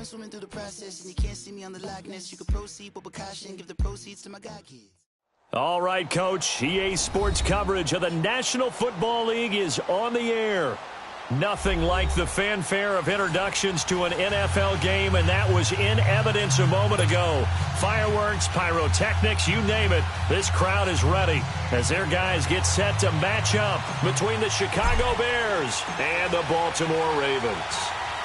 swimming through the process, and you can't see me on the likeness. You can proceed with precaution, give the proceeds to my God kids. All right, Coach. EA Sports coverage of the National Football League is on the air. Nothing like the fanfare of introductions to an NFL game, and that was in evidence a moment ago. Fireworks, pyrotechnics, you name it. This crowd is ready as their guys get set to match up between the Chicago Bears and the Baltimore Ravens.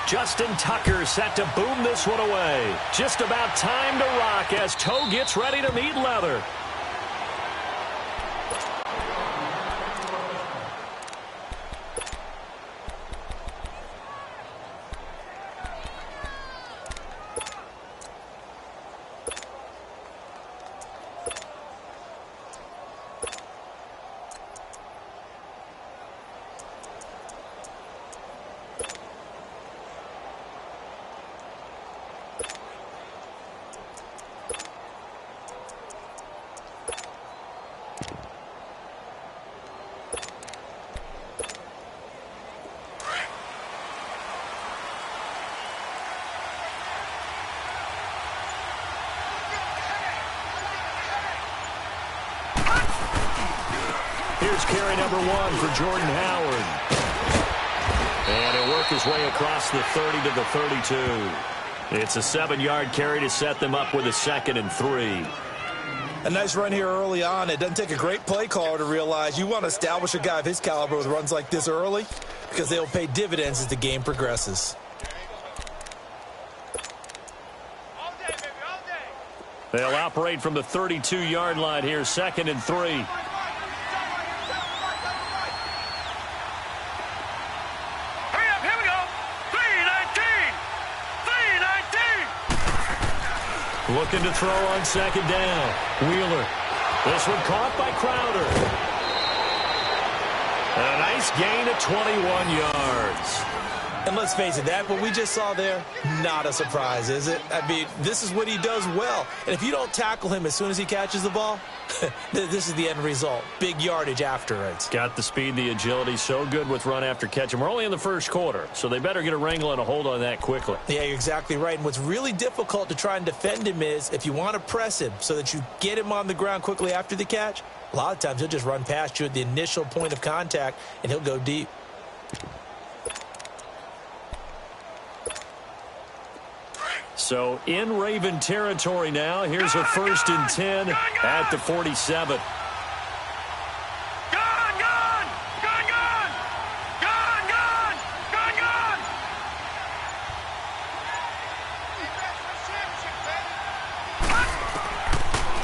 Justin Tucker set to boom this one away. Just about time to rock as toe gets ready to meet leather. Here's carry number 1 for Jordan Howard. And he'll work his way across the 30 to the 32. It's a 7-yard carry to set them up with a 2nd and 3. A nice run here early on. It doesn't take a great play caller to realize you want to establish a guy of his caliber with runs like this early because they'll pay dividends as the game progresses. They'll operate from the 32-yard line here, 2nd and 3. Looking to throw on 2nd down. Wheeler. This one caught by Crowder. A nice gain of 21 yards. And let's face it, that what we just saw there, not a surprise, is it? I mean, this is what he does well. And if you don't tackle him as soon as he catches the ball, this is the end result. Big yardage afterwards. Got the speed, the agility, so good with run after catch. And we're only in the first quarter, so they better get a wrangle and a hold on that quickly. Yeah, you're exactly right. And what's really difficult to try and defend him is if you want to press him so that you get him on the ground quickly after the catch, a lot of times he'll just run past you at the initial point of contact, and he'll go deep. So in Raven territory now. Here's a 1st and 10 at the 47.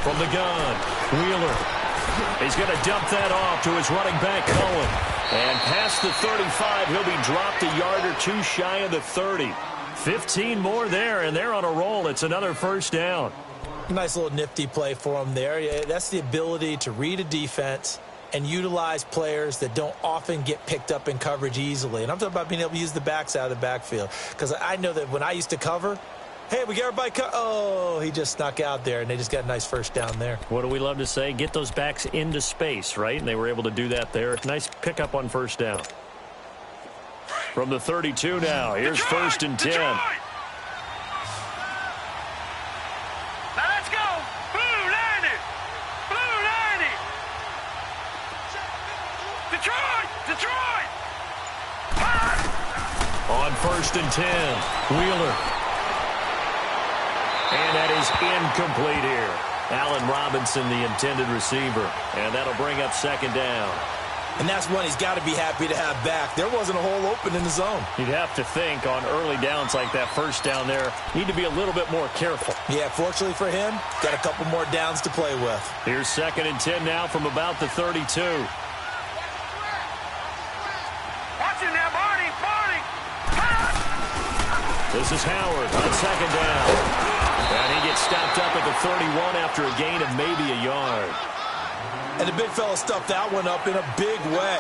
From the gun, Wheeler. He's going to dump that off to his running back, Cohen. And past the 35, he'll be dropped a yard or 2 shy of the 30. 15 more there, and they're on a roll. It's another 1st down. Nice little nifty play for him there. Yeah, that's the ability to read a defense and utilize players that don't often get picked up in coverage easily. And I'm talking about being able to use the backs out of the backfield. Because I know that when I used to cover, hey, we got everybody oh, he just snuck out there, and they just got a nice 1st down there. What do we love to say? Get those backs into space, right? And they were able to do that there. Nice pickup on 1st down. From the 32 now, here's Detroit, 1st and 10. Detroit. Now let's go. Blue 90. Blue 90. Detroit, Detroit. On 1st and 10, Wheeler. And that is incomplete here. Allen Robinson, the intended receiver. And that'll bring up 2nd down. And that's one he's got to be happy to have back. There wasn't a hole open in the zone. You'd have to think on early downs like that 1st down there, need to be a little bit more careful. Yeah, fortunately for him, got a couple more downs to play with. Here's 2nd and 10 now from about the 32. Watch him now, Barney, Barney. This is Howard on 2nd down. And he gets stopped up at the 31 after a gain of maybe a yard. And the big fella stuffed that one up in a big way.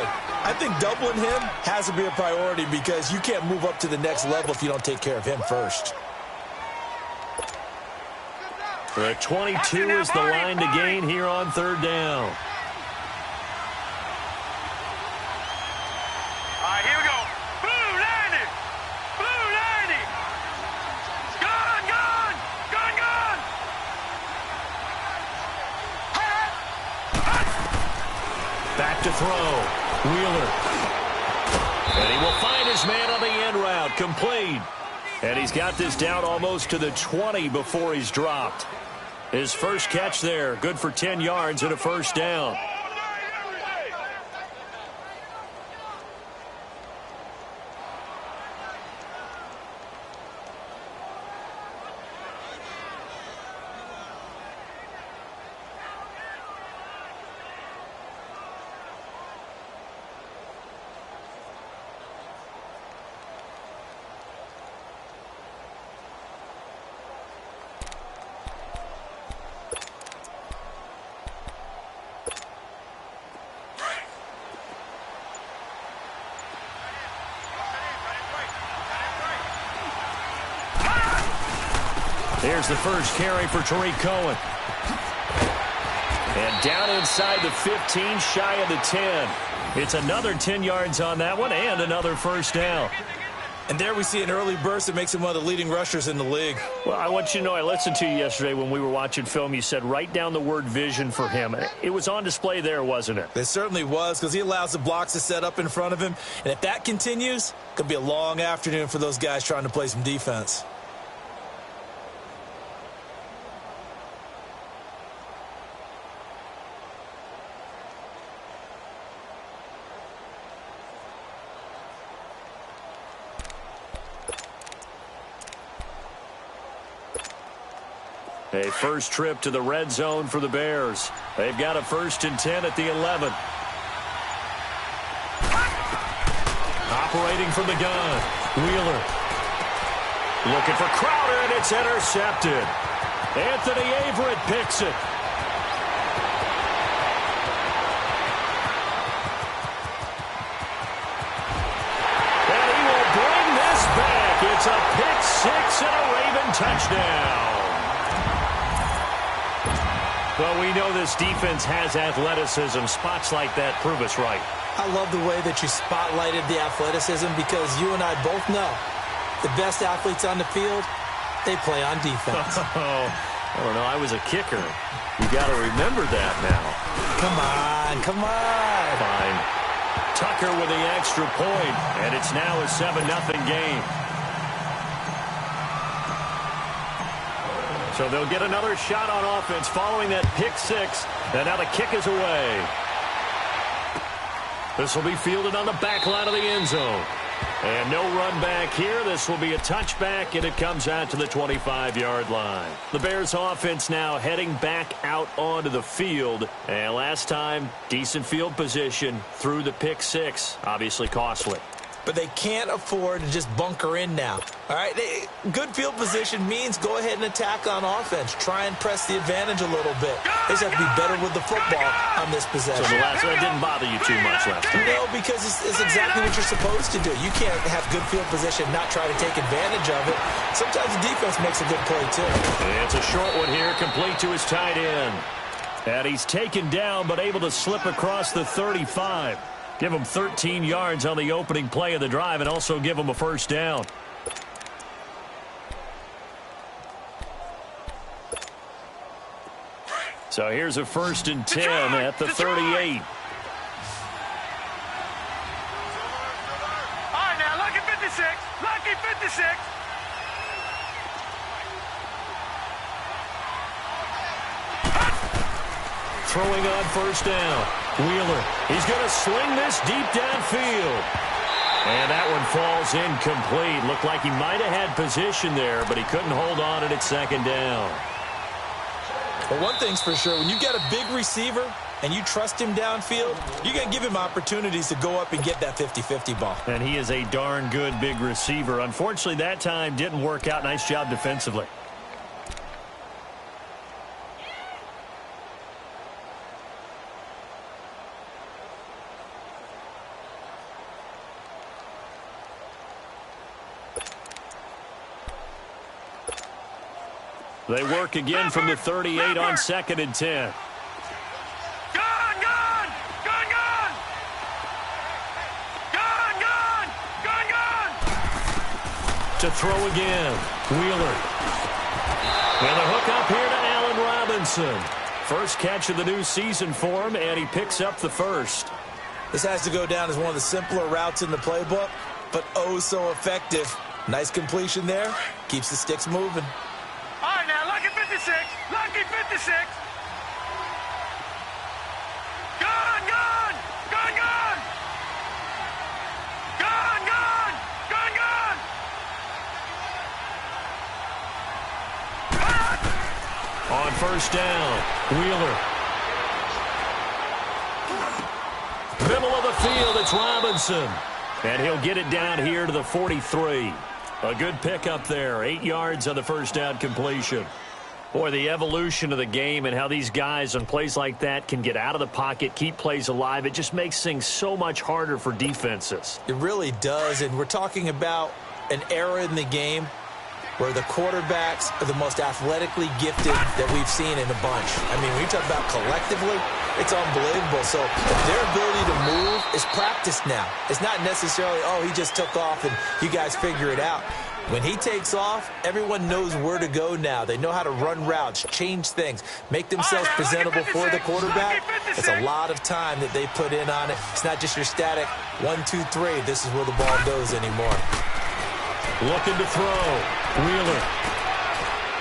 I think doubling him has to be a priority because you can't move up to the next level if you don't take care of him first. The 22 is the line to gain here on 3rd down. All right, here we go. Blue 90. Blue 90. Go. to throw. Wheeler. And he will find his man on the end route. Complete. And he's got this down almost to the 20 before he's dropped. His first catch there, good for 10 yards and a first down. Here's the first carry for Tariq Cohen. And down inside the 15, shy of the 10. It's another 10 yards on that one and another first down. And there we see an early burst that makes him one of the leading rushers in the league. Well, I want you to know, I listened to you yesterday when we were watching film. You said write down the word vision for him. It was on display there, wasn't it? It certainly was, because he allows the blocks to set up in front of him. And if that continues, it could be a long afternoon for those guys trying to play some defense. A first trip to the red zone for the Bears. They've got a 1st and 10 at the 11. Operating from the gun. Wheeler. Looking for Crowder, and it's intercepted. Anthony Averett picks it. And he will bring this back. It's a pick six and a Raven touchdown. Well, we know this defense has athleticism. Spots like that prove us right. I love the way that you spotlighted the athleticism, because you and I both know the best athletes on the field, they play on defense. Oh, I don't know. I was a kicker. You got to remember that now. Come on, come on. Fine. Tucker with the extra point, and it's now a 7-0 game. So they'll get another shot on offense following that pick six. And now the kick is away. This will be fielded on the back line of the end zone. And no run back here. This will be a touchback, and it comes out to the 25-yard line. The Bears offense now heading back out onto the field. And last time, decent field position through the pick six. Obviously costly. But they can't afford to just bunker in now. All right, good field position means go ahead and attack on offense. Try and press the advantage a little bit. They just have to be better with the football on this possession. So the last one didn't bother you too much last time. No, because it's exactly what you're supposed to do. You can't have good field position, not try to take advantage of it. Sometimes the defense makes a good play, too. And it's a short one here, complete to his tight end. And he's taken down, but able to slip across the 35. Give him 13 yards on the opening play of the drive and also give him a first down. So here's a 1st and 10 at the 38. All right, now, lucky 56. Lucky 56. Throwing on first down. Wheeler. He's going to sling this deep downfield. And that one falls incomplete. Looked like he might have had position there, but he couldn't hold on at 2nd down. Well, one thing's for sure. When you got a big receiver and you trust him downfield, you're going to give him opportunities to go up and get that 50-50 ball. And he is a darn good big receiver. Unfortunately, that time didn't work out. Nice job defensively. They work again from the 38 on 2nd and 10. Gun! To throw again. Wheeler. And the hook up here to Allen Robinson. First catch of the new season for him, and he picks up the first. This has to go down as one of the simpler routes in the playbook, but oh so effective. Nice completion there. Keeps the sticks moving. All right, now, lucky 56. Lucky 56. Gone, gone. Gone, gone. Gone, gone. Gone, gone. On first down, Wheeler. Middle of the field, it's Robinson. And he'll get it down here to the 43. A good pickup there. 8 yards on the first down completion. Boy, the evolution of the game and how these guys on plays like that can get out of the pocket, keep plays alive, it just makes things so much harder for defenses. It really does, and we're talking about an era in the game where the quarterbacks are the most athletically gifted that we've seen in a bunch. I mean, when you talk about collectively, it's unbelievable. So their ability to move is practiced now. It's not necessarily, oh, he just took off and you guys figure it out. When he takes off, everyone knows where to go now. They know how to run routes, change things, make themselves presentable for the quarterback. It's a lot of time that they put in on it. It's not just your static 1, 2, 3. This is where the ball goes anymore. Looking to throw. Wheeler.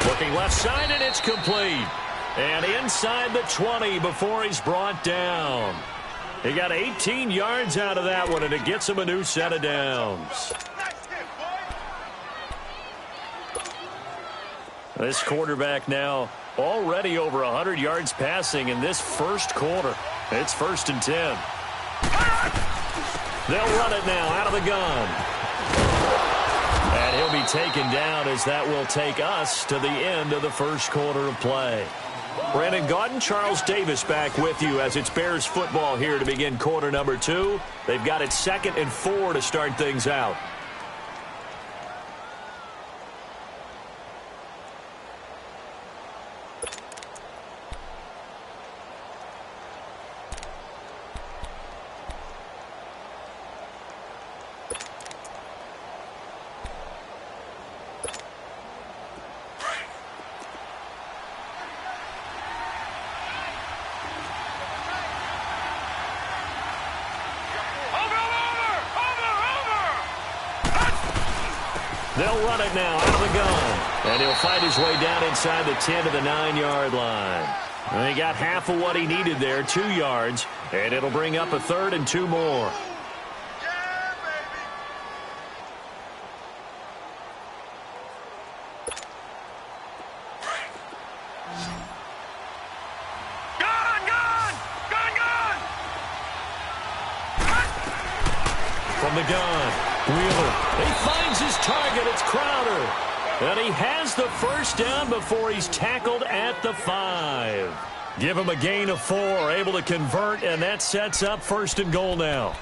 Looking left side, and it's complete. And inside the 20 before he's brought down. He got 18 yards out of that one, and it gets him a new set of downs. This quarterback now already over 100 yards passing in this first quarter. It's 1st and 10. They'll run it now out of the gun. And he'll be taken down as that will take us to the end of the first quarter of play. Brandon Gaudin, Charles Davis back with you as it's Bears football here to begin quarter number 2. They've got it 2nd and 4 to start things out. They'll run it now out of the gun. And he'll fight his way down inside the 10 to the 9-yard line. And he got half of what he needed there, 2 yards. And it'll bring up a 3rd and 2 more. From the gun, Wheeler. He finds his target. It's Crowder. And he has the first down before he's tackled at the 5. Give him a gain of 4, able to convert, and that sets up 1st and goal now.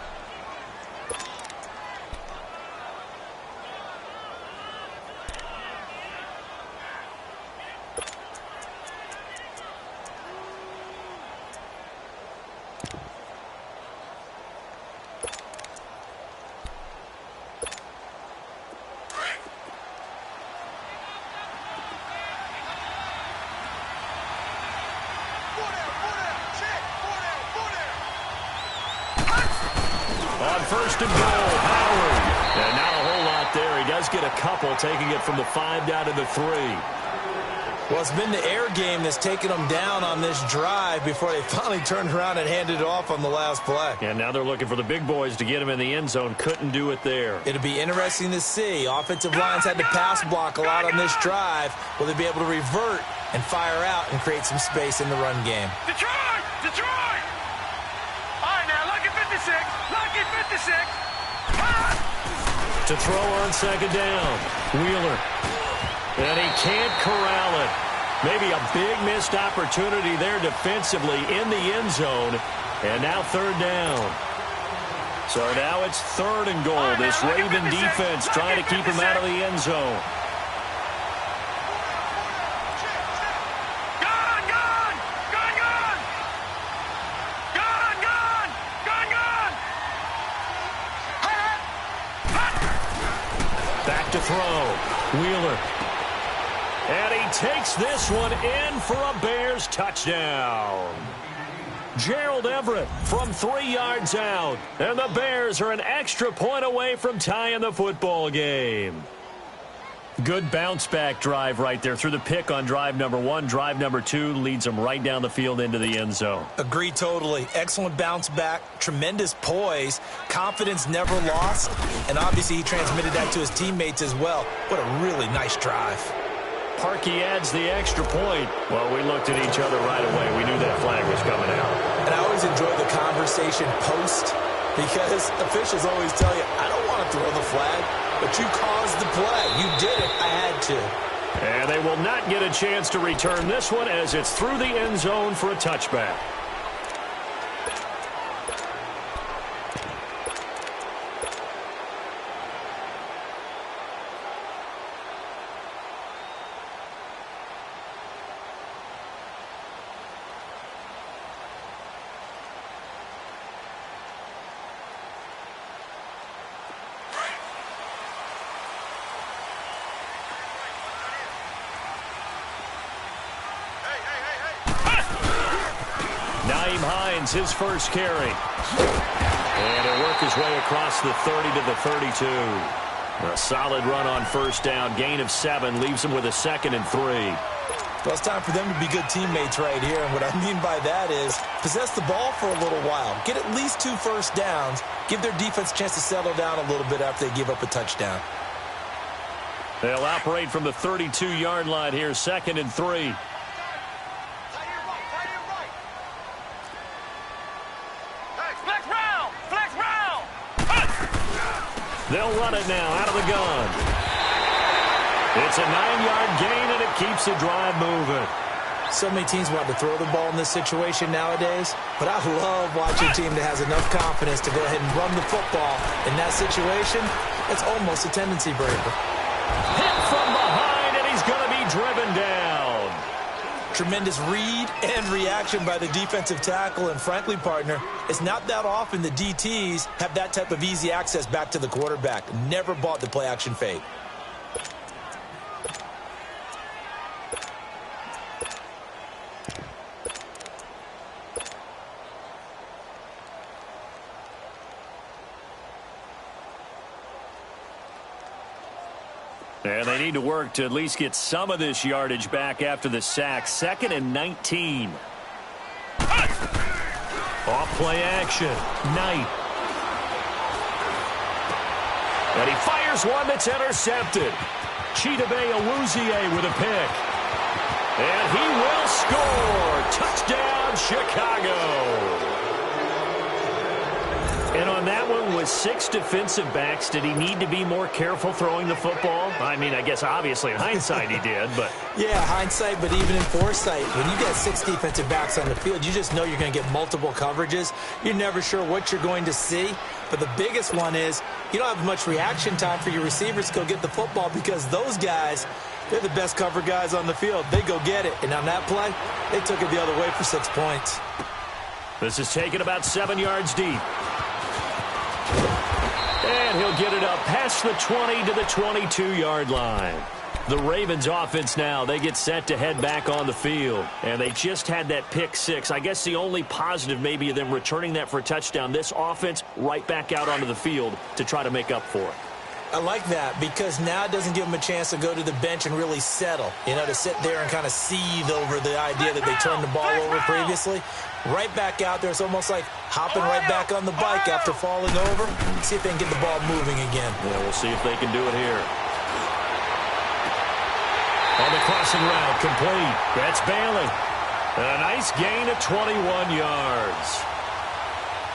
On 1st and goal, Howard. And not a whole lot there. He does get a couple, taking it from the 5 down to the 3. Well, it's been the air game that's taken them down on this drive before they finally turned around and handed it off on the last play. And now they're looking for the big boys to get him in the end zone. Couldn't do it there. It'll be interesting to see. Offensive lines had to pass block a lot on this drive. Will they be able to revert and fire out and create some space in the run game? Detroit! Detroit! All right, now, lucky 56. Lucky 56. To throw on 2nd down. Wheeler. And he can't corral it. Maybe a big missed opportunity there defensively in the end zone. And now 3rd down. So now it's 3rd and goal. This Raven defense trying to keep him out of the end zone. Back to throw. Wheeler. And he takes this one in for a Bears touchdown. Gerald Everett from 3 yards out. And the Bears are an extra point away from tying the football game. Good bounce-back drive right there through the pick on drive number 1. Drive number 2 leads them right down the field into the end zone. Agree totally. Excellent bounce back, tremendous poise, confidence never lost, and obviously he transmitted that to his teammates as well. What a really nice drive. Parkey adds the extra point. Well, we looked at each other right away. We knew that flag was coming out. And I always enjoy the conversation post because officials always tell you, I don't want to throw the flag, but you caused the play. You did it. I had to. And they will not get a chance to return this one as it's through the end zone for a touchback. His first carry. And he'll work his way across the 30 to the 32. A solid run on first down. Gain of 7 leaves him with a 2nd and 3. Well, it's time for them to be good teammates right here. And what I mean by that is possess the ball for a little while. Get at least 2 first downs. Give their defense a chance to settle down a little bit after they give up a touchdown. They'll operate from the 32-yard line here. 2nd and 3. They'll run it now out of the gun. It's a 9-yard gain, and it keeps the drive moving. So many teams want to throw the ball in this situation nowadays, but I love watching a team that has enough confidence to go ahead and run the football. In that situation, it's almost a tendency breaker. Hit from behind, and he's going to be driven down. Tremendous read and reaction by the defensive tackle, and frankly, partner, it's not that often the DTs have that type of easy access back to the quarterback. Never bought the play-action fake. And they need to work to at least get some of this yardage back after the sack. 2nd and 19. Off play action. Knight. And he fires one that's intercepted. Chidobe Awuzie with a pick. And he will score. Touchdown, Chicago. And on that one, with 6 defensive backs, did he need to be more careful throwing the football? I mean, I guess obviously in hindsight he did, but... Yeah, hindsight, but even in foresight, when you got 6 defensive backs on the field, you just know you're going to get multiple coverages. You're never sure what you're going to see. But the biggest one is you don't have much reaction time for your receivers to go get the football because those guys, they're the best cover guys on the field. They go get it. And on that play, they took it the other way for 6 points. This is taken about 7 yards deep. And he'll get it up past the 20 to the 22-yard line. The Ravens offense now, they get set to head back on the field. And they just had that pick 6. I guess the only positive maybe of them returning that for a touchdown. This offense right back out onto the field to try to make up for it. I like that because now it doesn't give them a chance to go to the bench and really settle. You know, to sit there and kind of seethe over the idea that they turned the ball over previously. Right back out there. It's almost like hopping right back on the bike after falling over. See if they can get the ball moving again. Yeah, we'll see if they can do it here. On the crossing route, complete. That's Bailey. A nice gain of 21 yards.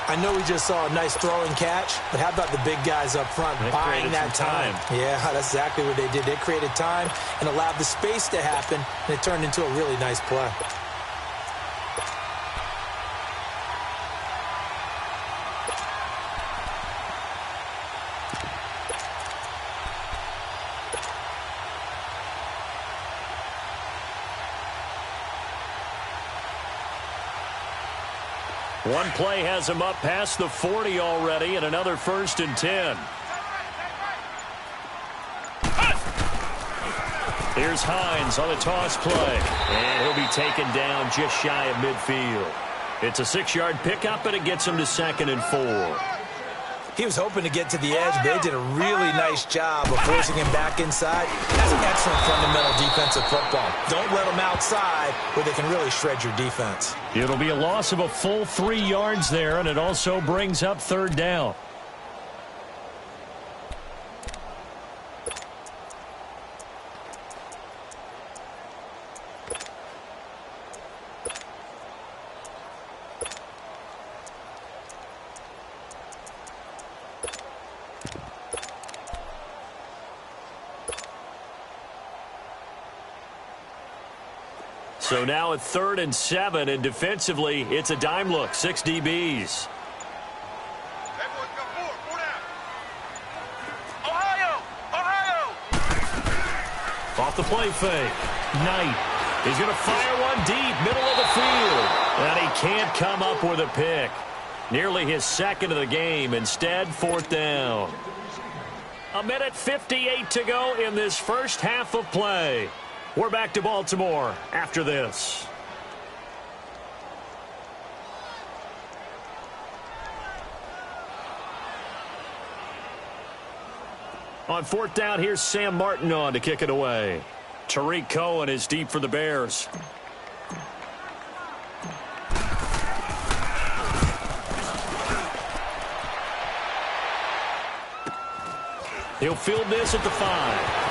I know we just saw a nice throwing catch, but how about the big guys up front buying that time? Yeah, that's exactly what they did. They created time and allowed the space to happen, and it turned into a really nice play. One play has him up past the 40 already, and another 1st and 10. Here's Hines on the toss play, and he'll be taken down just shy of midfield. It's a 6-yard pickup, and it gets him to 2nd and 4. He was hoping to get to the edge, but they did a really nice job of forcing him back inside. That's an excellent fundamental defensive football. Don't let them outside where they can really shred your defense. It'll be a loss of a full 3 yards there, and it also brings up 3rd down. So now at 3rd and 7, and defensively, it's a dime look, 6 DBs. Off the play fake. Knight. He's going to fire one deep, middle of the field. And he can't come up with a pick. Nearly his 2nd of the game. Instead, 4th down. 1:58 to go in this first half of play. We're back to Baltimore after this. On 4th down, here's Sam Martin on to kick it away. Tariq Cohen is deep for the Bears. He'll field this at the 5.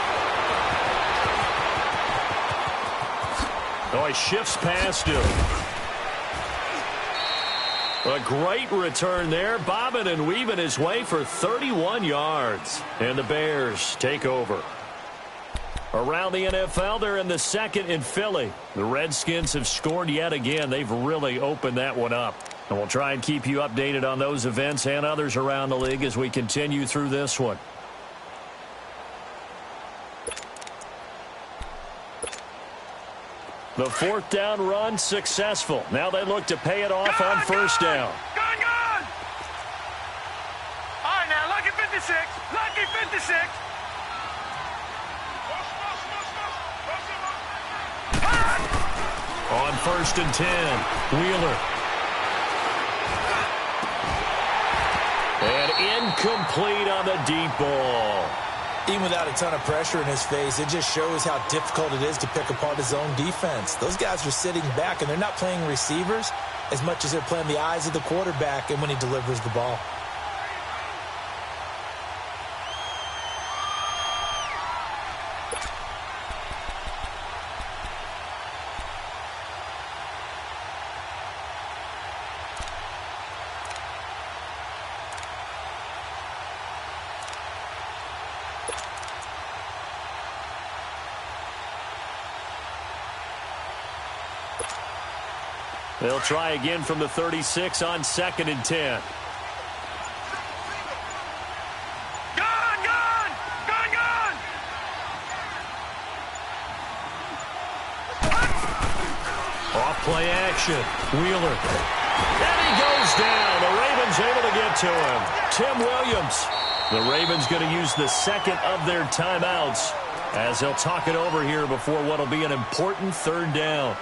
Oh, he shifts past him. A great return there, bobbing and weaving his way for 31 yards. And the Bears take over. Around the NFL, they're in the 2nd in Philly. The Redskins have scored yet again. They've really opened that one up. And we'll try and keep you updated on those events and others around the league as we continue through this one. The 4th down run successful. Now they look to pay it off on 1st down. Gone! All right, now, lucky 56. Lucky 56. On 1st and 10, Wheeler. And incomplete on the deep ball. Even without a ton of pressure in his face, it just shows how difficult it is to pick apart his own defense. Those guys are sitting back, and they're not playing receivers as much as they're playing the eyes of the quarterback and when he delivers the ball. They'll try again from the 36 on 2nd and 10. Gone! Off play action. Wheeler. And he goes down. The Ravens able to get to him. Tim Williams. The Ravens going to use the 2nd of their timeouts as they'll talk it over here before what will be an important 3rd down.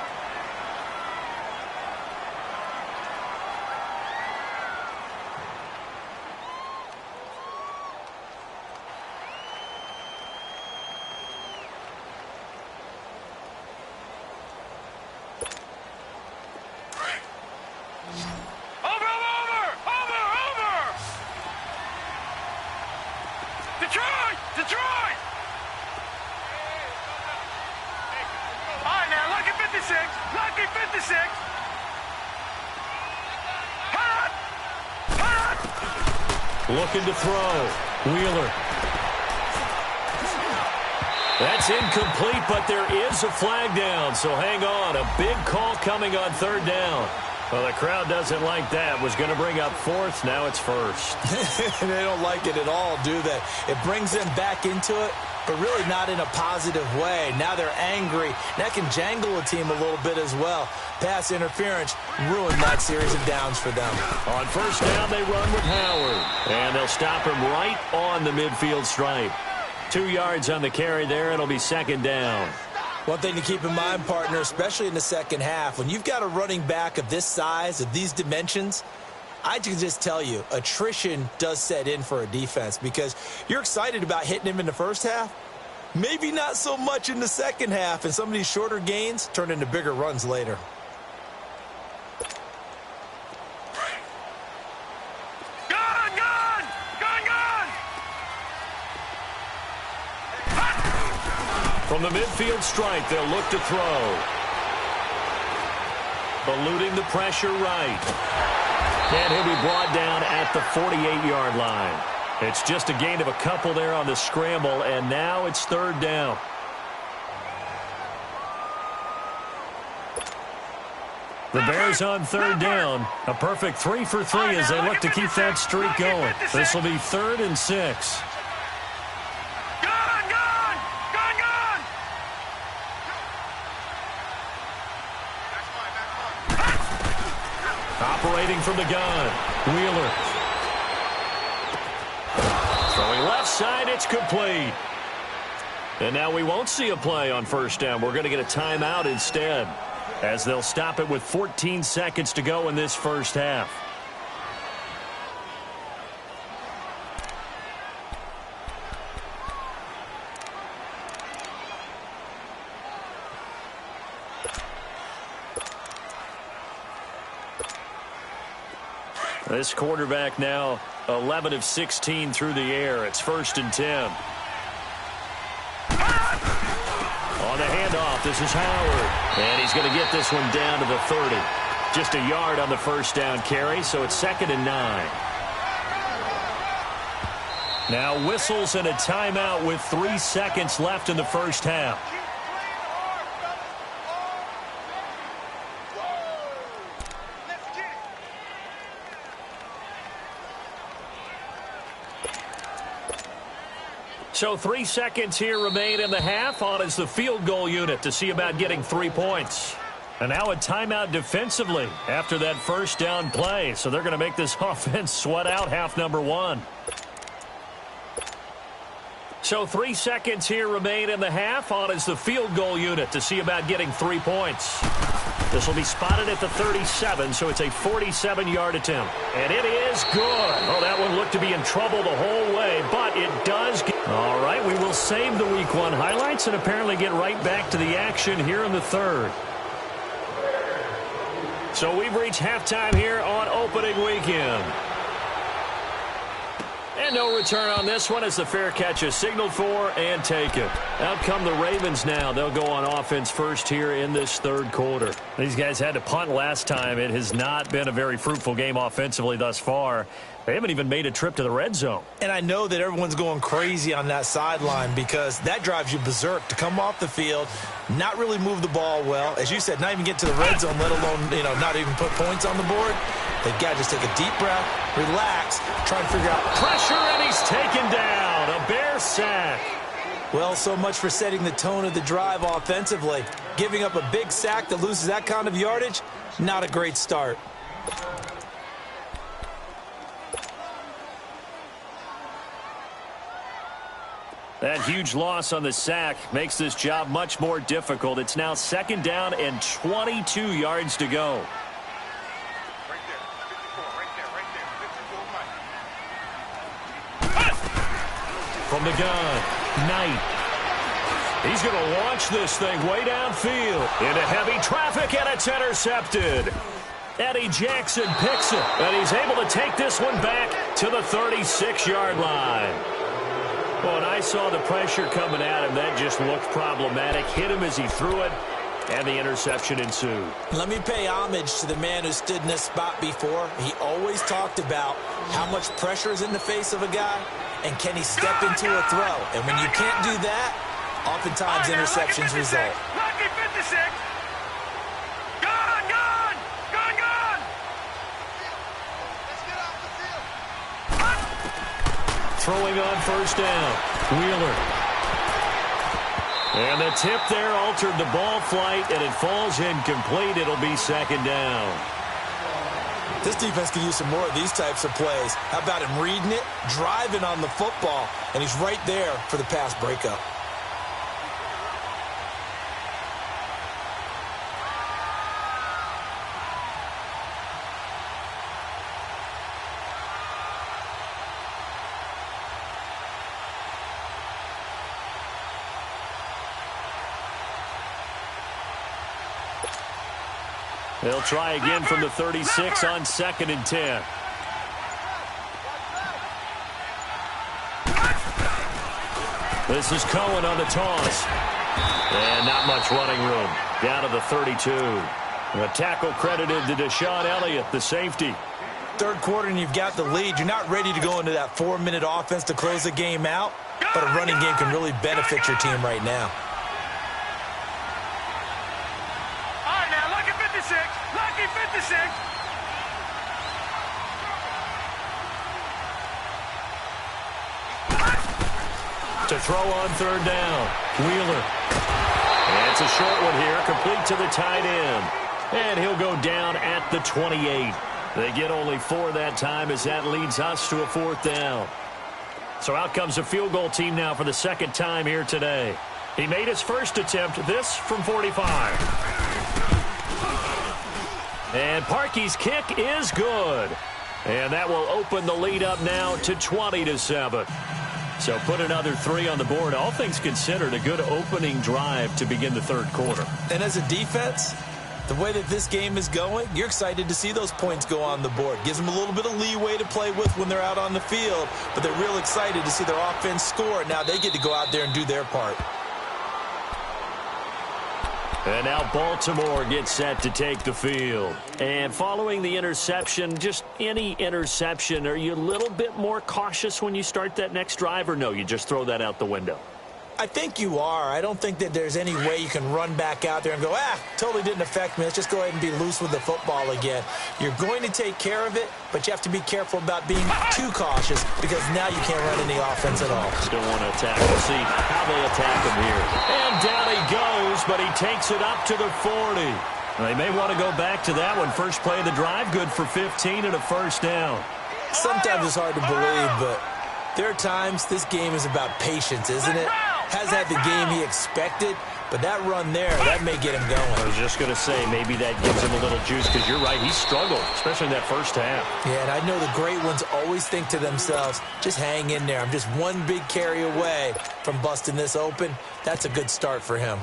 Detroit! All right, now, lucky 56. Lucky 56. Hot! Looking to throw. Wheeler. That's incomplete, but there is a flag down, so hang on. A big call coming on 3rd down. Well, the crowd doesn't like that. Was going to bring up 4th. Now it's 1st. They don't like it at all, do they? It brings them back into it, but really not in a positive way. Now they're angry. That can jangle a team a little bit as well. Pass interference ruined that series of downs for them. On 1st down, they run with Howard. And they'll stop him right on the midfield stripe. 2 yards on the carry there. It'll be 2nd down. One thing to keep in mind, partner, especially in the second half, when you've got a running back of this size, of these dimensions, I can just tell you, attrition does set in for a defense because you're excited about hitting him in the first half. Maybe not so much in the second half, and some of these shorter gains turn into bigger runs later. From the midfield stripe, they'll look to throw. Eluding the pressure right. And he'll be brought down at the 48-yard line. It's just a gain of a couple there on the scramble, and now it's third down. The Bears on third down. A perfect 3 for 3 as they look to keep that streak going. This will be 3rd and 6. Operating from the gun, Wheeler. Throwing left side, it's complete. And now we won't see a play on first down. We're going to get a timeout instead, as they'll stop it with 14 seconds to go in this first half. This quarterback now 11 of 16 through the air. It's 1st and 10. On the handoff, this is Howard. And he's going to get this one down to the 30. Just a yard on the first down carry, so it's 2nd and 9. Now whistles and a timeout with 3 seconds left in the first half. So 3 seconds here remain in the half. On is the field goal unit to see about getting 3 points. And now a timeout defensively after that first down play. So they're going to make this offense sweat out half number 1. So 3 seconds here remain in the half. On is the field goal unit to see about getting 3 points. This will be spotted at the 37, so it's a 47-yard attempt. And it is good. Oh, that one looked to be in trouble the whole way, but it does get... All right, we will save the Week 1 highlights and apparently get right back to the action here in the third. So we've reached halftime here on opening weekend. And no return on this one as the fair catch is signaled for and taken. Out come the Ravens now. They'll go on offense first here in this third quarter. These guys had to punt last time. It has not been a very fruitful game offensively thus far. They haven't even made a trip to the red zone. And I know that everyone's going crazy on that sideline because that drives you berserk to come off the field, not really move the ball well. As you said, not even get to the red zone, let alone, not even put points on the board. They've got to just take a deep breath, relax, try and figure out. Pressure, and he's taken down. A Bear sack. Well, so much for setting the tone of the drive offensively. Giving up a big sack that loses that kind of yardage, not a great start. That huge loss on the sack makes this job much more difficult. It's now 2nd down and 22 yards to go. From the gun, Knight. He's going to launch this thing way downfield into heavy traffic, and it's intercepted. Eddie Jackson picks it, and he's able to take this one back to the 36-yard line. Well, when I saw the pressure coming at him, that just looked problematic. Hit him as he threw it, and the interception ensued. Let me pay homage to the man who stood in this spot before. He always talked about how much pressure is in the face of a guy, and can he step into a throw. And when you can't do that, oftentimes interceptions result. Lucky 56. Gone. Let's get off the field. Throwing on first down, Wheeler. And the tip there altered the ball flight, and it falls incomplete. It'll be 2nd down. This defense could use some more of these types of plays. How about him reading it, driving on the football, and he's right there for the pass breakup. They'll try again from the 36 on 2nd and 10. This is Cohen on the toss. And not much running room. Down to the 32. A tackle credited to Deshaun Elliott, the safety. Third quarter and you've got the lead. You're not ready to go into that 4-minute offense to close the game out, but a running game can really benefit your team right now. All right, now, lucky 56. Lucky 56. To throw on 3rd down. Wheeler. And it's a short one here, complete to the tight end. And he'll go down at the 28. They get only 4 that time as that leads us to a 4th down. So out comes a field goal team now for the 2nd time here today. He made his first attempt, this from 45. And Parkey's kick is good. And that will open the lead up now to 20-7. So put another 3 on the board. All things considered, a good opening drive to begin the 3rd quarter. And as a defense, the way that this game is going, you're excited to see those points go on the board. Gives them a little bit of leeway to play with when they're out on the field, but they're real excited to see their offense score. Now they get to go out there and do their part. And now Baltimore gets set to take the field. And following the interception, just any interception, are you a little bit more cautious when you start that next drive, or no, you just throw that out the window? I think you are. I don't think that there's any way you can run back out there and go, totally didn't affect me. Let's just go ahead and be loose with the football again. You're going to take care of it, but you have to be careful about being too cautious because now you can't run any offense at all. Still want to attack. We'll see how they attack him here. And down he goes, but he takes it up to the 40. They may want to go back to that one. First play of the drive, good for 15 and a 1st down. Sometimes it's hard to believe, but there are times this game is about patience, isn't it? Has had the game he expected, but that run there, that may get him going. I was just going to say, maybe that gives him a little juice, because you're right, he struggled, especially in that first half. Yeah, and I know the great ones always think to themselves, just hang in there. I'm just one big carry away from busting this open. That's a good start for him.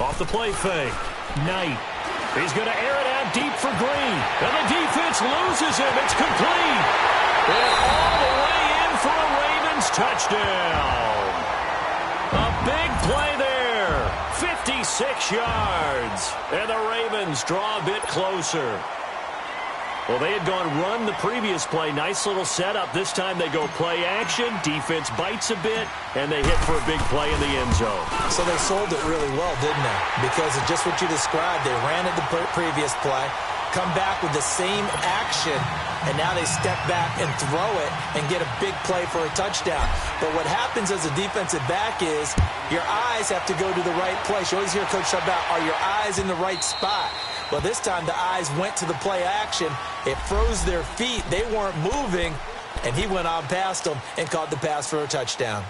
Off the play fake. Knight. He's going to air it out deep for Green. And the defense loses him. It's complete. And all the way in for a Ravens touchdown. A big play there. 56 yards. And the Ravens draw a bit closer. Well, they had gone run the previous play. Nice little setup. This time they go play action. Defense bites a bit, and they hit for a big play in the end zone. So they sold it really well, didn't they? Because of just what you described. They ran it the previous play, come back with the same action, and now they step back and throw it and get a big play for a touchdown. But what happens as a defensive back is your eyes have to go to the right place. You always hear Coach talk about, are your eyes in the right spot? Well, this time the eyes went to the play action. It froze their feet. They weren't moving, and he went on past them and caught the pass for a touchdown.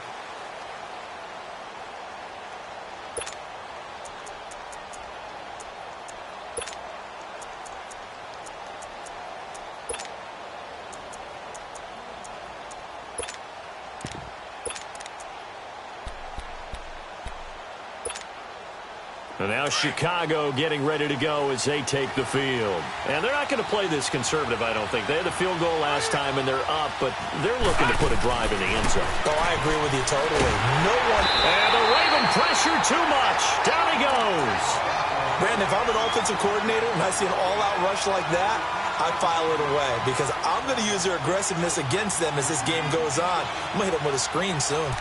And now Chicago getting ready to go as they take the field. And they're not going to play this conservative, I don't think. They had the field goal last time, and they're up, but they're looking to put a drive in the end zone. Oh, I agree with you totally. No one... And the Raven pressure too much. Down he goes. Brandon, if I'm an offensive coordinator and I see an all-out rush like that, I file it away because I'm going to use their aggressiveness against them as this game goes on. I'm going to hit them with a screen soon.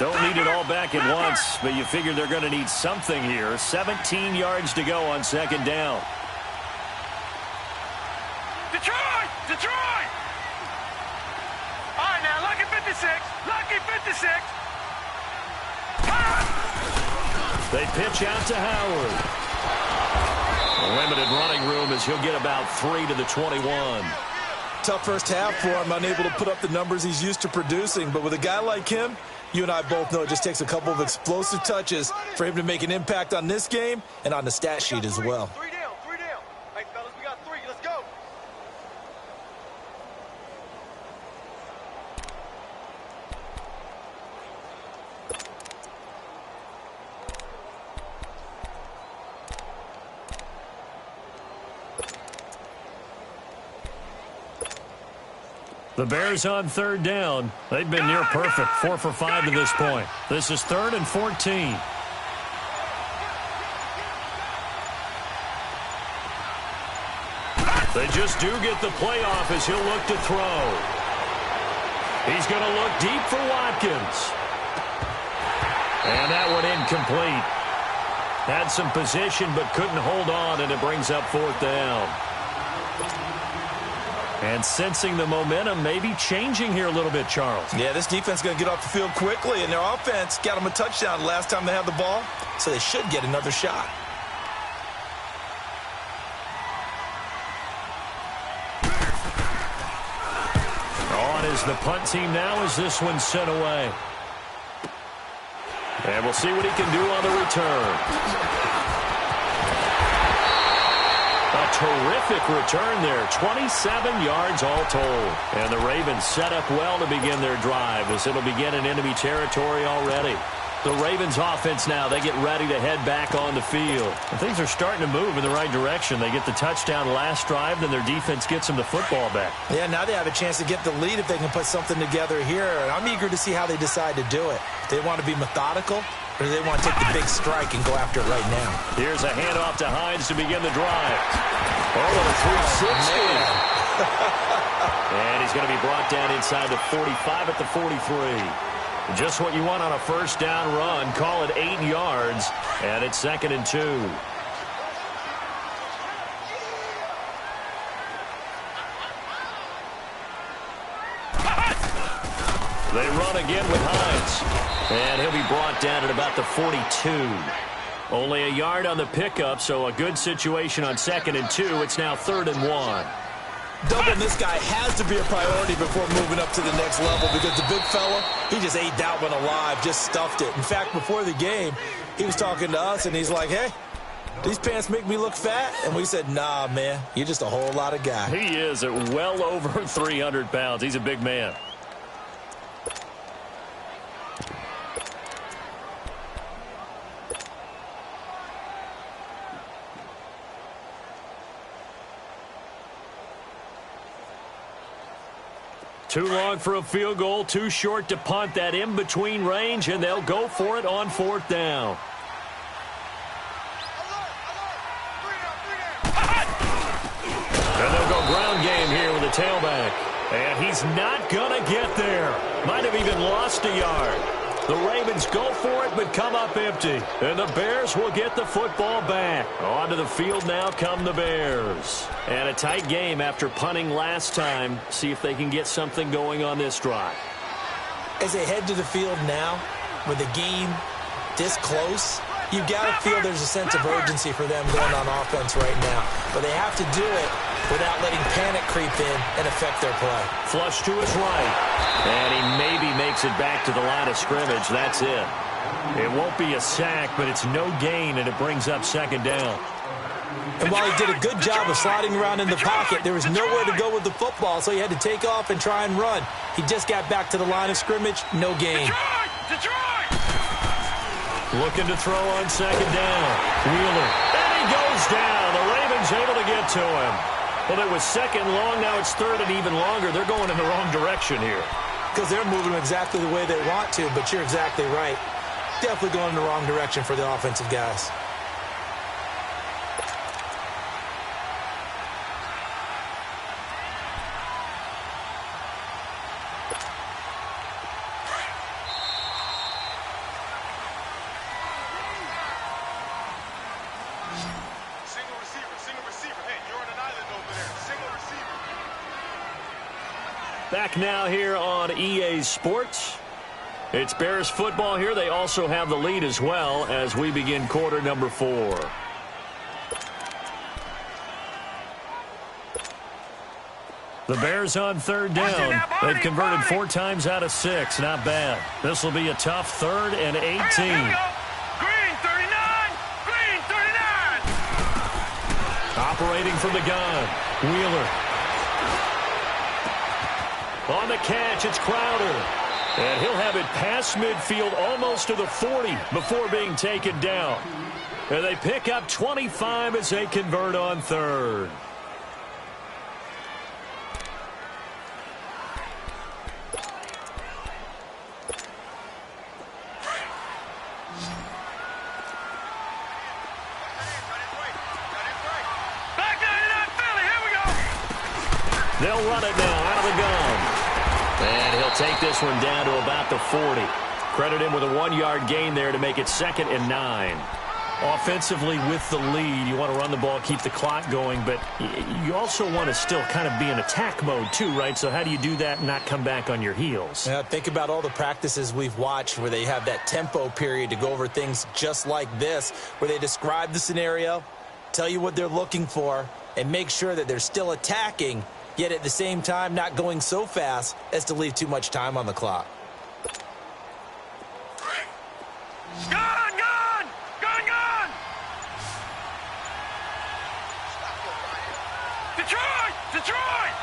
Don't need it all back at once, but you figure they're going to need something here. 17 yards to go on second down. Detroit! Detroit! All right, now, lucky 56. Lucky 56. They pitch out to Howard. Limited running room as he'll get about 3 to the 21. Tough first half for him, unable to put up the numbers he's used to producing. But with a guy like him, you and I both know it just takes a couple of explosive touches for him to make an impact on this game and on the stat sheet as well. 3 down, 3 down. Hey, fellas, we got 3. Let's go. The Bears on third down. They've been near perfect, 4 for 5 to this point. This is 3rd and 14. They just do get the playoff as he'll look to throw. He's going to look deep for Watkins. And that one incomplete. Had some position but couldn't hold on, and it brings up 4th down. And sensing the momentum maybe changing here a little bit, Charles. Yeah, this defense is going to get off the field quickly, and their offense got them a touchdown last time they had the ball, so they should get another shot. On is the punt team now as this one's sent away. And we'll see what he can do on the return. A terrific return there, 27 yards all told. And the Ravens set up well to begin their drive as it'll begin in enemy territory already. The Ravens offense now, they get ready to head back on the field. And things are starting to move in the right direction. They get the touchdown last drive, then their defense gets them the football back. Yeah, now they have a chance to get the lead if they can put something together here. And I'm eager to see how they decide to do it. They want to be methodical, or do they want to take the big strike and go after it right now? Here's a handoff to Hines to begin the drive. Oh, a 360. And he's going to be brought down inside the 45 at the 43. Just what you want on a first down run. Call it 8 yards, and it's 2nd and 2. They run again with Hines, and he'll be brought down at about the 42. Only a yard on the pickup, so a good situation on 2nd and 2. It's now 3rd and 1. Doubling this guy has to be a priority before moving up to the next level because the big fella, he just ate that one alive, just stuffed it. In fact, before the game, he was talking to us, and he's like, hey, these pants make me look fat? And we said, nah, man, you're just a whole lot of guy. He is at well over 300 pounds. He's a big man. Too long for a field goal, too short to punt. That in-between range, and they'll go for it on 4th down. And they'll go ground game here with the tailback. And he's not going to get there. Might have even lost a yard. The Ravens go for it, but come up empty. And the Bears will get the football back. Onto the field now come the Bears. And a tight game after punting last time. See if they can get something going on this drive. As they head to the field now, with the game this close, you've got to feel there's a sense of urgency for them going on offense right now. But they have to do it without letting panic creep in and affect their play. Flush to his right. And he maybe makes it back to the line of scrimmage. That's it. It won't be a sack, but it's no gain, and it brings up 2nd down. And while he did a good job of sliding around in the pocket, there was nowhere to go with the football, so he had to take off and try and run. He just got back to the line of scrimmage, no gain. Looking to throw on 2nd down. Wheeler. And he goes down. The Ravens able to get to him. Well, it was 2nd long. Now it's 3rd and even longer. They're going in the wrong direction here. Because they're moving exactly the way they want to, but you're exactly right. Definitely going in the wrong direction for the offensive guys. Back now here on EA Sports. It's Bears football here. They also have the lead as well as we begin quarter number 4. The Bears on third down. They've converted 4 times out of 6. Not bad. This will be a tough 3rd and 18. Green 39! Green 39! Operating from the gun. Wheeler. On the catch, it's Crowder. And he'll have it past midfield almost to the 40 before being taken down. And they pick up 25 as they convert on 3rd. They'll run it now out of the gun. And he'll take this one down to about the 40. Credit him with a 1-yard gain there to make it 2nd and 9. Offensively with the lead, you want to run the ball, keep the clock going, but you also want to still kind of be in attack mode too, right? So how do you do that and not come back on your heels? Yeah, think about all the practices we've watched where they have that tempo period to go over things just like this, where they describe the scenario, tell you what they're looking for, and make sure that they're still attacking, yet at the same time not going so fast as to leave too much time on the clock. Gun! Gun! Gun! Gun! Detroit! Detroit!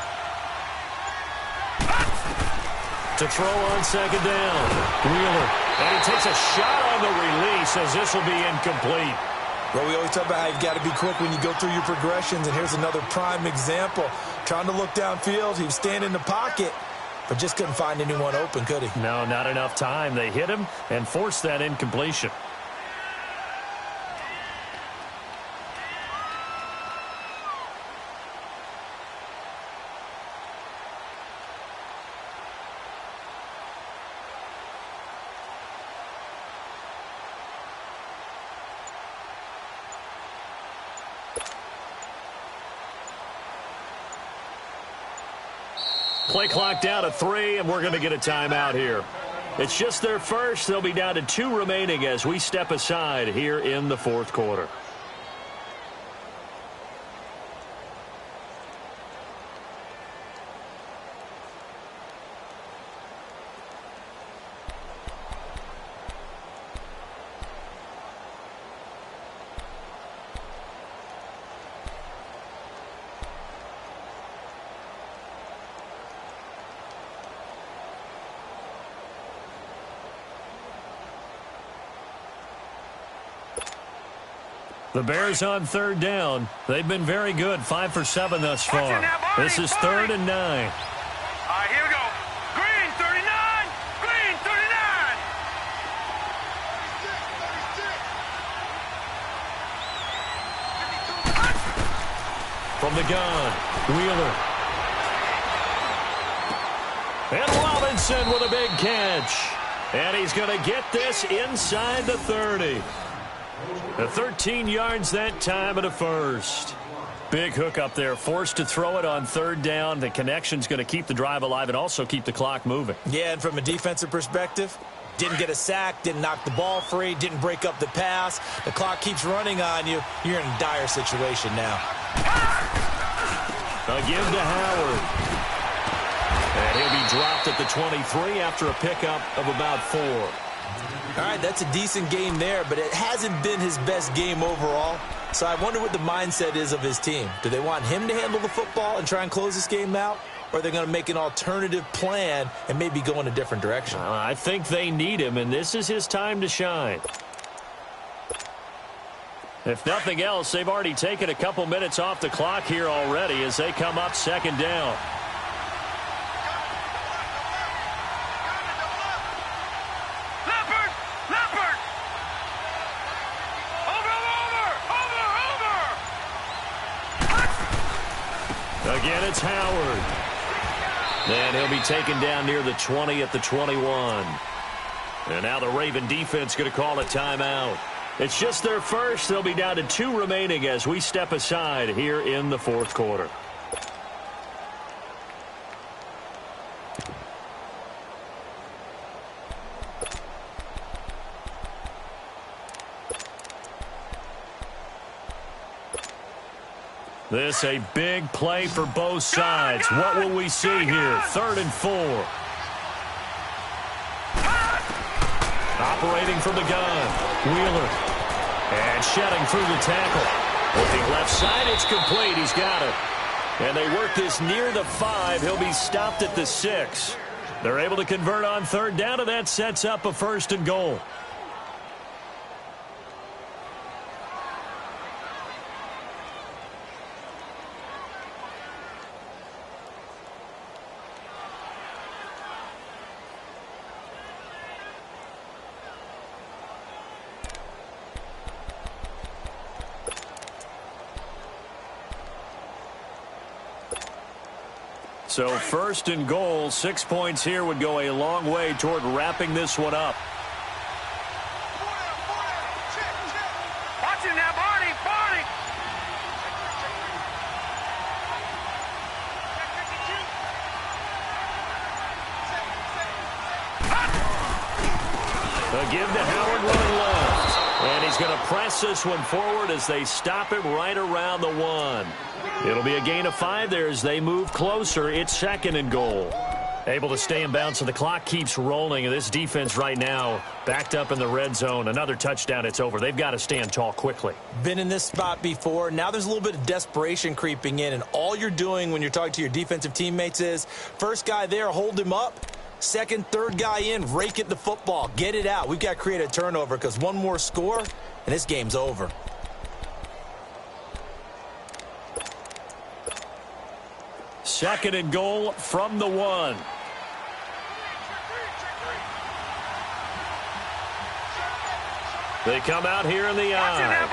To throw on 2nd down. Wheeler. And he takes a shot on the release as this will be incomplete. Well, we always talk about how you've got to be quick when you go through your progressions, and here's another prime example. Trying to look downfield, he was standing in the pocket, but just couldn't find anyone open, could he? No, not enough time. They hit him and forced that incompletion. Play clock down to 3, and we're going to get a timeout here. It's just their first. They'll be down to 2 remaining as we step aside here in the 4th quarter. The Bears on 3rd down. They've been very good, 5 for 7 thus far. This is 3rd and 9. All right, here we go. Green 39! Green 39! From the gun, Wheeler. And Robinson with a big catch. And he's going to get this inside the 30. The 13 yards that time at a first. Big hook up there, forced to throw it on 3rd down. The connection's going to keep the drive alive and also keep the clock moving. Yeah, and from a defensive perspective, didn't get a sack, didn't knock the ball free, didn't break up the pass. The clock keeps running on you. You're in a dire situation now. Again to Howard. And he'll be dropped at the 23 after a pickup of about 4. All right, that's a decent game there, but it hasn't been his best game overall. So I wonder what the mindset is of his team. Do they want him to handle the football and try and close this game out? Or are they going to make an alternative plan and maybe go in a different direction? I think they need him, and this is his time to shine. If nothing else, they've already taken a couple minutes off the clock here already as they come up 2nd down. Again, it's Howard. And he'll be taken down near the 20 at the 21. And now the Raven defense going to call a timeout. It's just their first. They'll be down to 2 remaining as we step aside here in the 4th quarter. This a big play for both sides. What will we see here? 3rd and 4. Operating from the gun. Wheeler. And shedding through the tackle. Looking left side, it's complete. He's got it. And they work this near the 5. He'll be stopped at the 6. They're able to convert on 3rd down, and that sets up a 1st and goal. So 1st and goal, 6 points here would go a long way toward wrapping this one up. Watch it now, Barney, Barney. A give to Howard running left. And he's going to press this one forward as they stop him right around the 1. It'll be a gain of 5 there as they move closer. It's 2nd and goal. Able to stay in bounds, and the clock keeps rolling. And this defense right now backed up in the red zone. Another touchdown, it's over. They've got to stand tall quickly. Been in this spot before. Now there's a little bit of desperation creeping in, and all you're doing when you're talking to your defensive teammates is, first guy there, hold him up. Second, third guy in, rake at the football. Get it out. We've got to create a turnover because one more score, and this game's over. Second and goal from the 1. They come out here in the eye.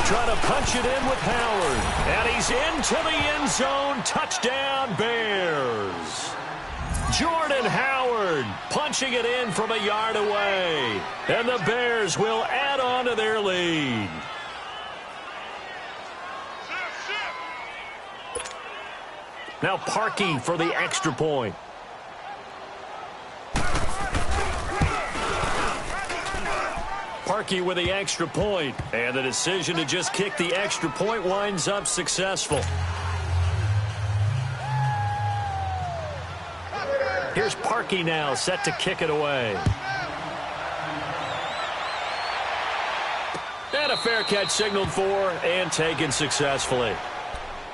Trying to punch it in with Howard. And he's into the end zone. Touchdown, Bears. Jordan Howard punching it in from a yard away. And the Bears will add on to their lead. Now Parkey for the extra point. Parkey with the extra point, and the decision to just kick the extra point winds up successful. Here's Parkey now, set to kick it away. And a fair catch signaled for and taken successfully.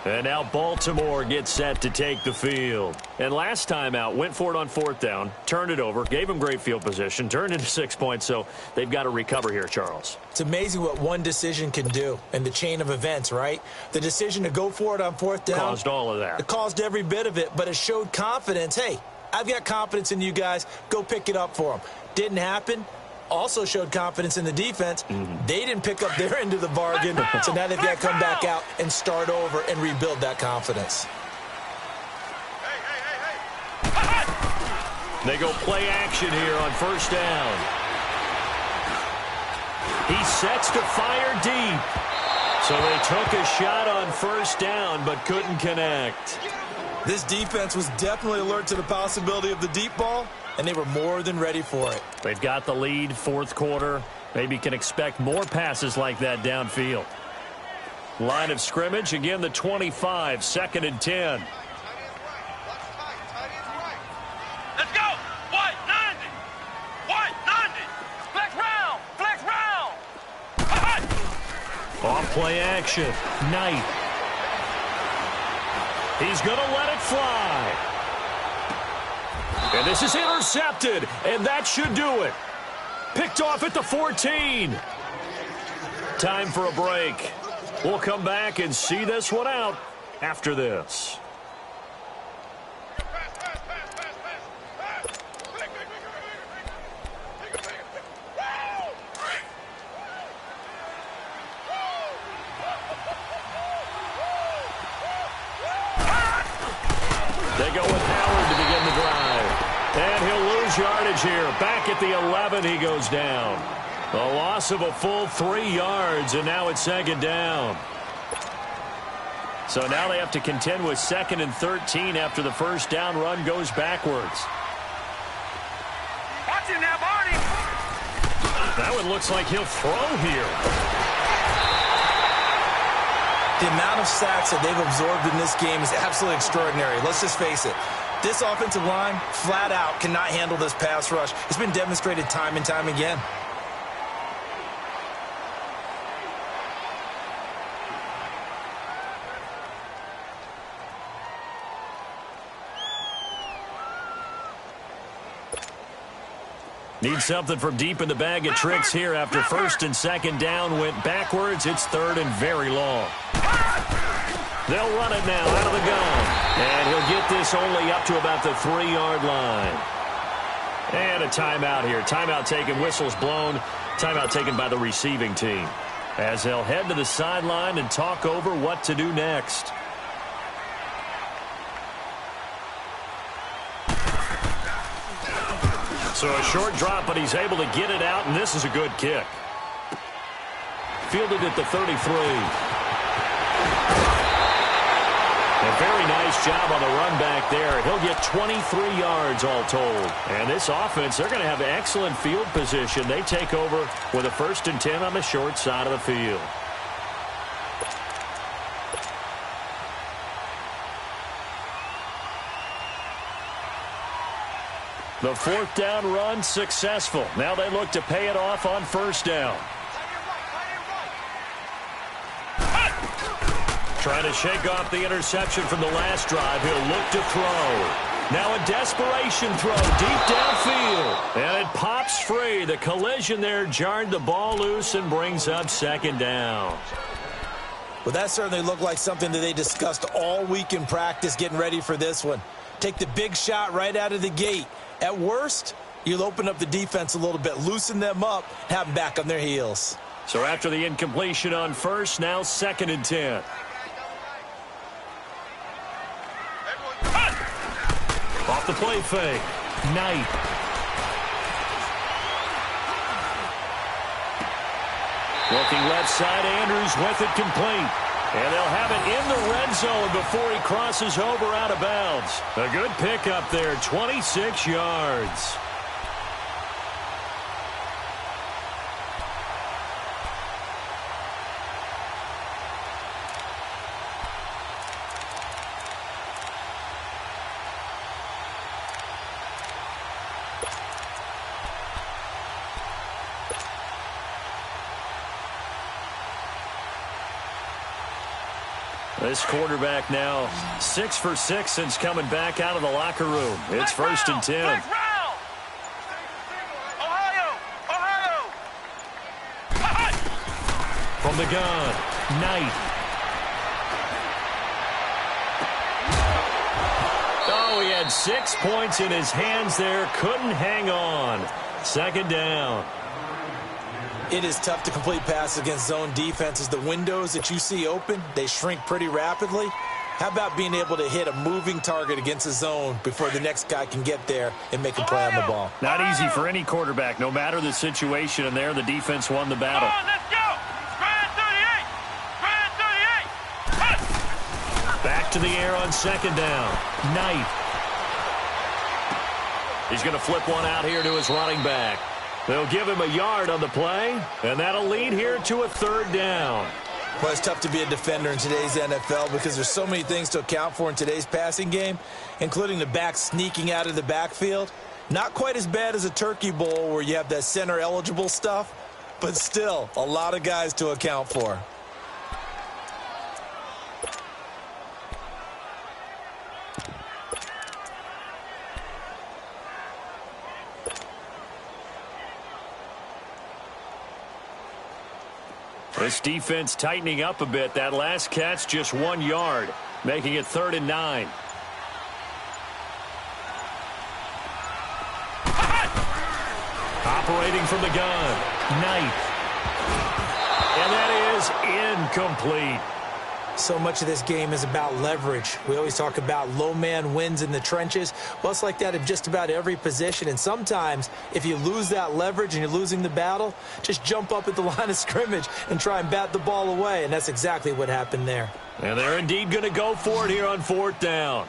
And now Baltimore gets set to take the field. And last time out, went for it on 4th down, turned it over, gave them great field position, turned into 6 points, so they've got to recover here, Charles. It's amazing what one decision can do in the chain of events, right? The decision to go for it on 4th down. Caused all of that. It caused every bit of it, but it showed confidence. Hey, I've got confidence in you guys. Go pick it up for them. Didn't happen. Also showed confidence in the defense. They didn't pick up their end of the bargain, so now they've got to come back out and start over and rebuild that confidence. They go play action here on 1st down. He sets to fire deep. So they took a shot on 1st down but couldn't connect. This defense was definitely alert to the possibility of the deep ball, and they were more than ready for it. They've got the lead, 4th quarter. Maybe can expect more passes like that downfield. Line of scrimmage, again the 25, 2nd and 10. Let's go! White 90! White 90! Flex round! Flex round! Off play action. Knight. He's going to let it fly. And this is intercepted, and that should do it. Picked off at the 14. Time for a break. We'll come back and see this one out after this. They go with Howard to begin the drive. And he'll lose yardage here. Back at the 11, he goes down. A loss of a full 3 yards, and now it's 2nd down. So now they have to contend with 2nd and 13 after the 1st down run goes backwards. Watch it now, Barney! That one looks like he'll throw here. The amount of sacks that they've absorbed in this game is absolutely extraordinary. Let's just face it. This offensive line, flat out, cannot handle this pass rush. It's been demonstrated time and time again. Need something from deep in the bag of tricks here after first and second down went backwards. It's third and very long. They'll run it now out of the gun. And he'll get this only up to about the 3-yard line. And a timeout here. Timeout taken, whistles blown. Timeout taken by the receiving team. As they'll head to the sideline and talk over what to do next. So a short drop, but he's able to get it out, and this is a good kick. Fielded at the 33. A very nice job on the run back there. He'll get 23 yards all told. And this offense, they're going to have excellent field position. They take over with a 1st and 10 on the short side of the field. The 4th down run successful. Now they look to pay it off on 1st down. Trying to shake off the interception from the last drive. He'll look to throw. Now a desperation throw deep downfield. And it pops free. The collision there jarred the ball loose and brings up 2nd down. Well, that certainly looked like something that they discussed all week in practice getting ready for this one. Take the big shot right out of the gate. At worst, you'll open up the defense a little bit, loosen them up, have them back on their heels. So after the incompletion on first, now 2nd and 10. Off the play fake. Knight. Looking left side, Andrews with it complete. And they'll have it in the red zone before he crosses over out of bounds. A good pickup there, 26 yards. This quarterback now 6 for 6 since coming back out of the locker room. It's 1st and 10. Ohio! From the gun, Knight. Oh, he had 6 points in his hands there. Couldn't hang on. 2nd down. It is tough to complete passes against zone defenses. The windows that you see open, they shrink pretty rapidly. How about being able to hit a moving target against a zone before the next guy can get there and make a play on the ball? Not easy for any quarterback, no matter the situation, and there the defense won the battle. Come on, let's go! Spread 38! Spread 38! Back to the air on 2nd down. Knight. He's going to flip one out here to his running back. They'll give him a yard on the play, and that'll lead here to a 3rd down. Well, it's tough to be a defender in today's NFL because there's so many things to account for in today's passing game, including the back sneaking out of the backfield. Not quite as bad as a turkey bowl where you have that center-eligible stuff, but still a lot of guys to account for. This defense tightening up a bit. That last catch just 1 yard, making it 3rd and 9. Operating from the gun, Knight. And that is incomplete. So much of this game is about leverage. We always talk about low man wins in the trenches. Well, it's like that in just about every position. And sometimes, if you lose that leverage and you're losing the battle, just jump up at the line of scrimmage and try and bat the ball away. And that's exactly what happened there. And they're indeed going to go for it here on 4th down.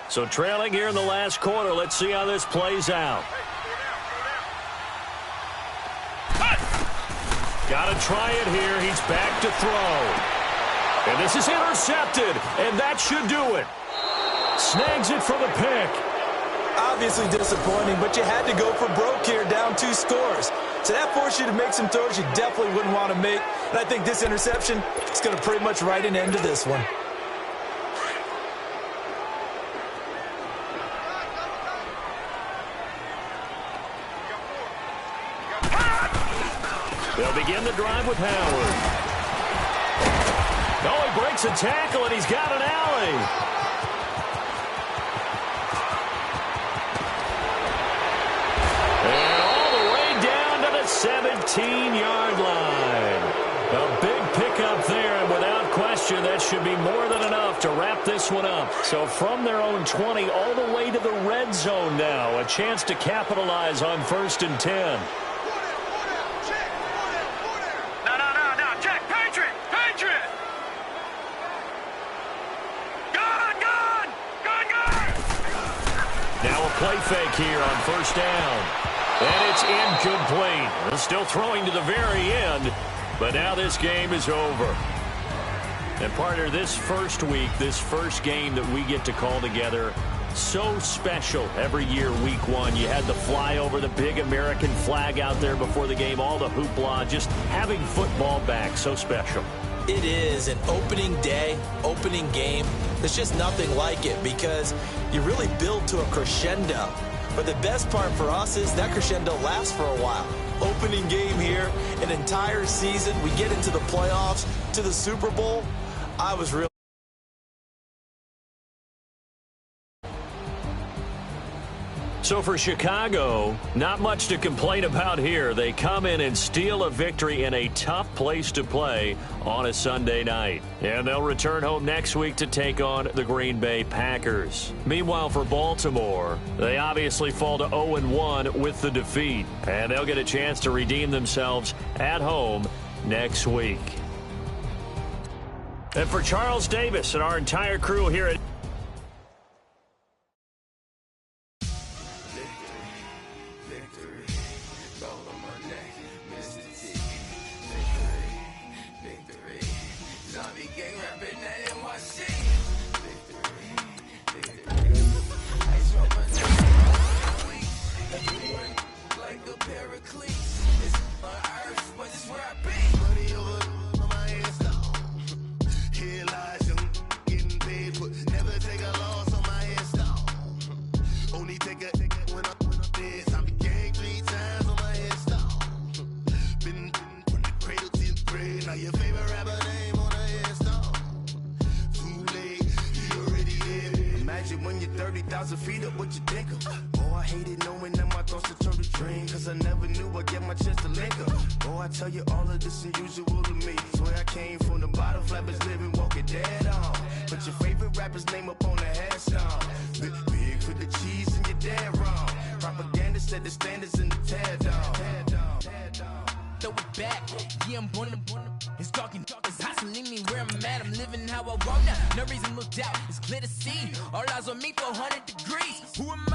So trailing here in the last quarter. Let's see how this plays out. Got to try it here. He's back to throw. And this is intercepted, and that should do it. Snags it for the pick. Obviously disappointing, but you had to go for broke here, down 2 scores. So that forced you to make some throws you definitely wouldn't want to make. And I think this interception is going to pretty much write an end to this one. They'll begin the drive with Howard. Oh, he breaks a tackle, and he's got an alley. And all the way down to the 17-yard line. A big pickup there, and without question, that should be more than enough to wrap this one up. So from their own 20 all the way to the red zone now, a chance to capitalize on 1st and 10. Play fake here on 1st down. And it's incomplete. They're still throwing to the very end, but now this game is over. And partner, this first week, this first game that we get to call together, so special every year, week 1. You had the flyover, the big American flag out there before the game, all the hoopla, just having football back, so special. It is an opening day, opening game. There's just nothing like it because you really build to a crescendo. But the best part for us is that crescendo lasts for a while. Opening game here, an entire season. We get into the playoffs, to the Super Bowl. I was really... So for Chicago, not much to complain about here. They come in and steal a victory in a tough place to play on a Sunday night. And they'll return home next week to take on the Green Bay Packers. Meanwhile, for Baltimore, they obviously fall to 0-1 with the defeat. And they'll get a chance to redeem themselves at home next week. And for Charles Davis and our entire crew here at Who am